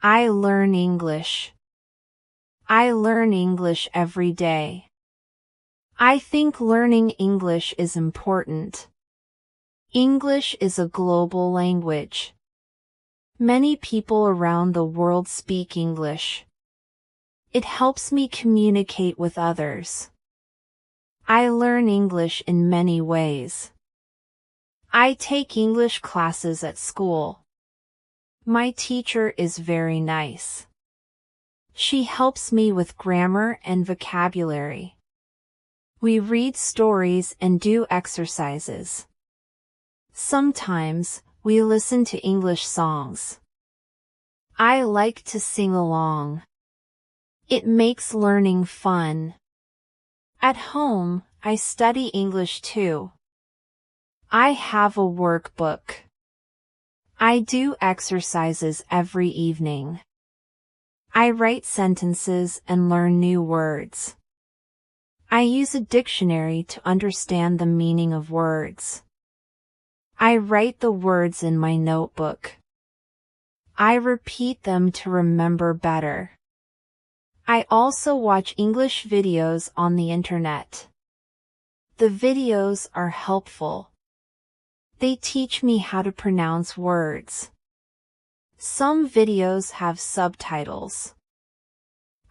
I learn English. I learn English every day. I think learning English is important. English is a global language. Many people around the world speak English. It helps me communicate with others. I learn English in many ways. I take English classes at school. My teacher is very nice. She helps me with grammar and vocabulary. We read stories and do exercises. Sometimes, we listen to English songs. I like to sing along. It makes learning fun. At home, I study English too. I have a workbook. I do exercises every evening. I write sentences and learn new words. I use a dictionary to understand the meaning of words. I write the words in my notebook. I repeat them to remember better. I also watch English videos on the internet. The videos are helpful. They teach me how to pronounce words. Some videos have subtitles.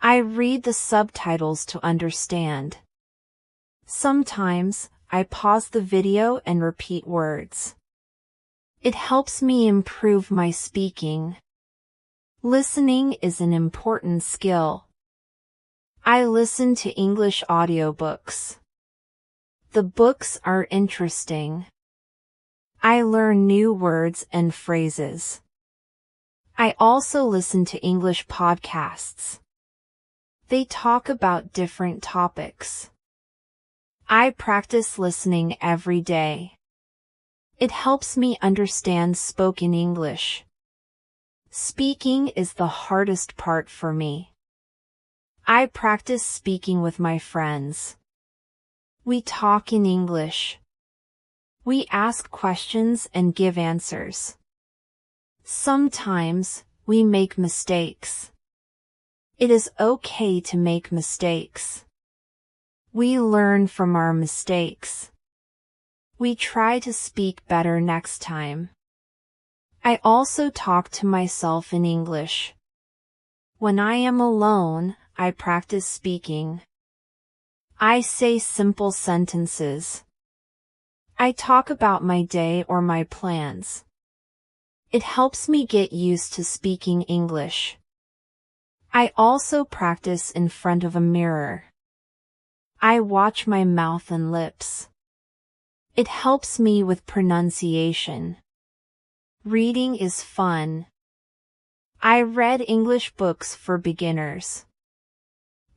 I read the subtitles to understand. Sometimes, I pause the video and repeat words. It helps me improve my speaking. Listening is an important skill. I listen to English audiobooks. The books are interesting. I learn new words and phrases. I also listen to English podcasts. They talk about different topics. I practice listening every day. It helps me understand spoken English. Speaking is the hardest part for me. I practice speaking with my friends. We talk in English. We ask questions and give answers. Sometimes, we make mistakes. It is okay to make mistakes. We learn from our mistakes. We try to speak better next time. I also talk to myself in English. When I am alone, I practice speaking. I say simple sentences. I talk about my day or my plans. It helps me get used to speaking English. I also practice in front of a mirror. I watch my mouth and lips. It helps me with pronunciation. Reading is fun. I read English books for beginners.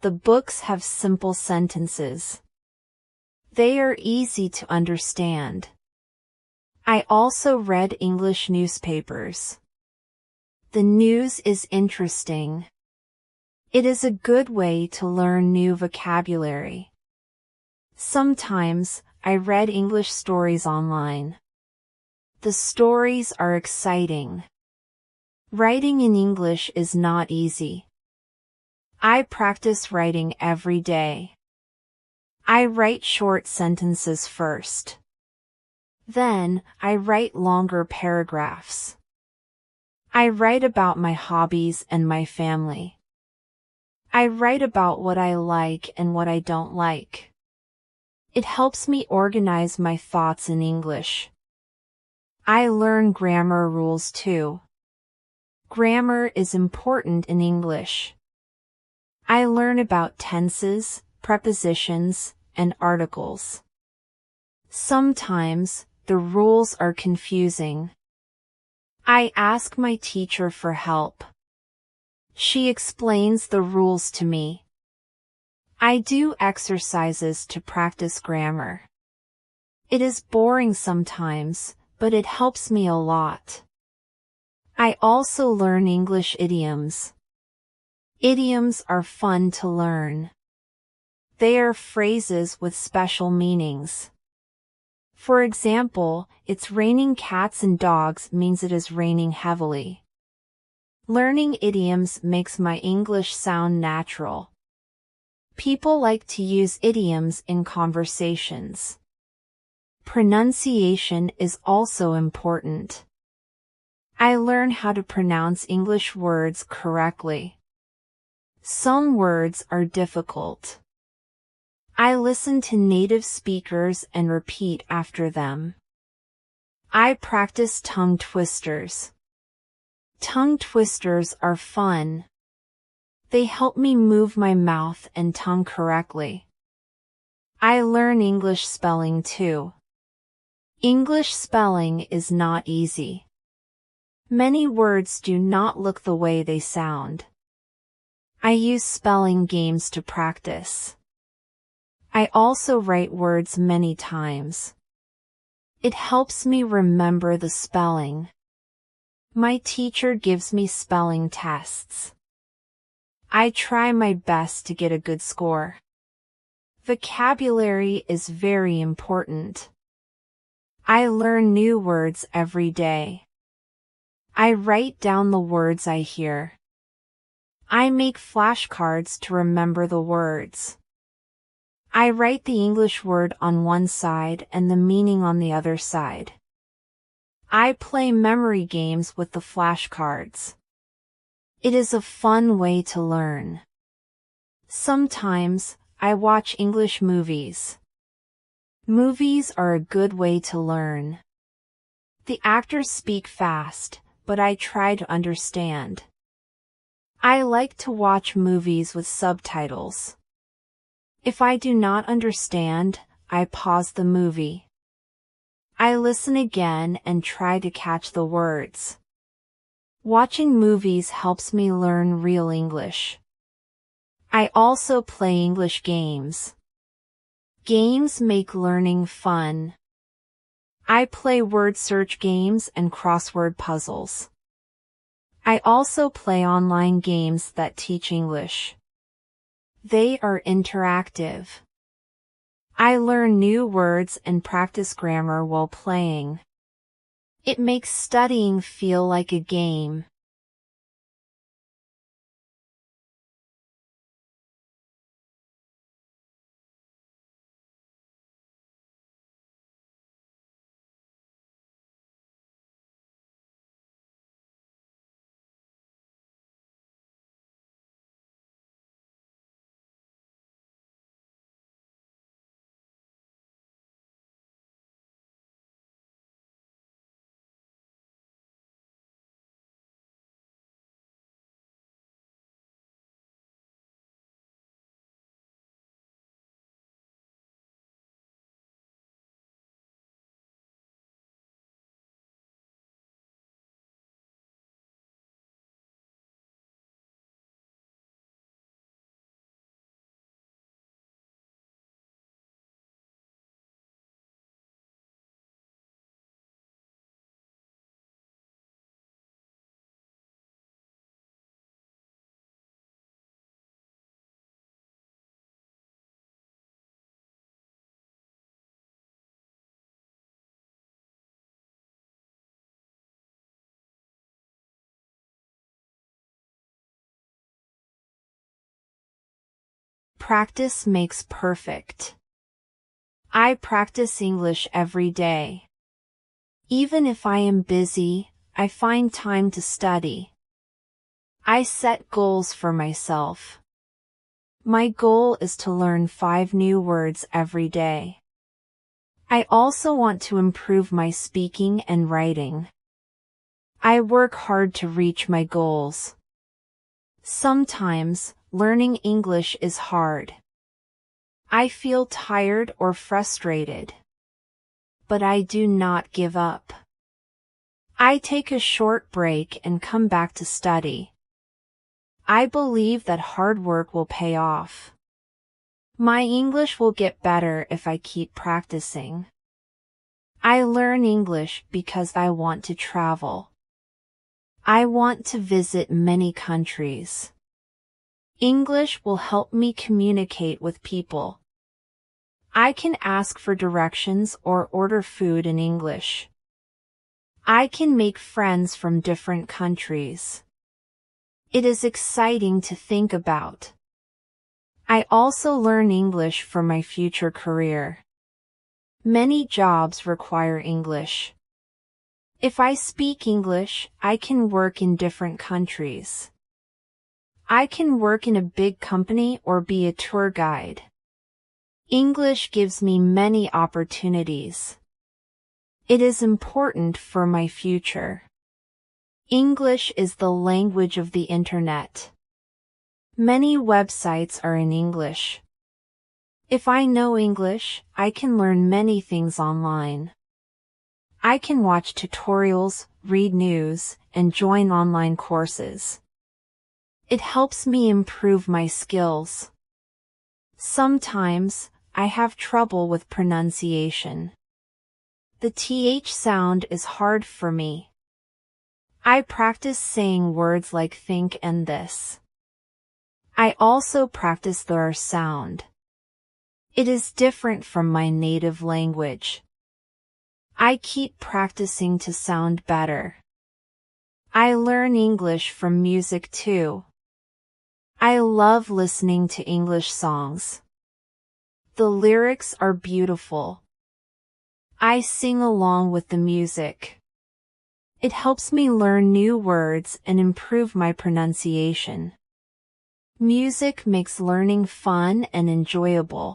The books have simple sentences. They are easy to understand. I also read English newspapers. The news is interesting. It is a good way to learn new vocabulary. Sometimes, I read English stories online. The stories are exciting. Writing in English is not easy. I practice writing every day. I write short sentences first. Then, I write longer paragraphs. I write about my hobbies and my family. I write about what I like and what I don't like. It helps me organize my thoughts in English. I learn grammar rules too. Grammar is important in English. I learn about tenses, prepositions, and articles. Sometimes, the rules are confusing. I ask my teacher for help. She explains the rules to me. I do exercises to practice grammar. It is boring sometimes, but it helps me a lot. I also learn English idioms. Idioms are fun to learn. They are phrases with special meanings. For example, it's raining cats and dogs means it is raining heavily. Learning idioms makes my English sound natural. People like to use idioms in conversations. Pronunciation is also important. I learn how to pronounce English words correctly. Some words are difficult. I listen to native speakers and repeat after them. I practice tongue twisters. Tongue twisters are fun. They help me move my mouth and tongue correctly. I learn English spelling too. English spelling is not easy. Many words do not look the way they sound. I use spelling games to practice. I also write words many times. It helps me remember the spelling. My teacher gives me spelling tests. I try my best to get a good score. Vocabulary is very important. I learn new words every day. I write down the words I hear. I make flashcards to remember the words. I write the English word on one side and the meaning on the other side. I play memory games with the flashcards. It is a fun way to learn. Sometimes, I watch English movies. Movies are a good way to learn. The actors speak fast, but I try to understand. I like to watch movies with subtitles. If I do not understand, I pause the movie. I listen again and try to catch the words. Watching movies helps me learn real English. I also play English games. Games make learning fun. I play word search games and crossword puzzles. I also play online games that teach English. They are interactive. I learn new words and practice grammar while playing. It makes studying feel like a game. Practice makes perfect. I practice English every day. Even if I am busy, I find time to study. I set goals for myself. My goal is to learn 5 new words every day. I also want to improve my speaking and writing. I work hard to reach my goals. Sometimes, learning English is hard. I feel tired or frustrated. But I do not give up. I take a short break and come back to study. I believe that hard work will pay off. My English will get better if I keep practicing. I learn English because I want to travel. I want to visit many countries. English will help me communicate with people. I can ask for directions or order food in English. I can make friends from different countries. It is exciting to think about. I also learn English for my future career. Many jobs require English. If I speak English, I can work in different countries. I can work in a big company or be a tour guide. English gives me many opportunities. It is important for my future. English is the language of the internet. Many websites are in English. If I know English, I can learn many things online. I can watch tutorials, read news, and join online courses. It helps me improve my skills. Sometimes, I have trouble with pronunciation. The TH sound is hard for me. I practice saying words like think and this. I also practice the R sound. It is different from my native language. I keep practicing to sound better. I learn English from music too. I love listening to English songs. The lyrics are beautiful. I sing along with the music. It helps me learn new words and improve my pronunciation. Music makes learning fun and enjoyable.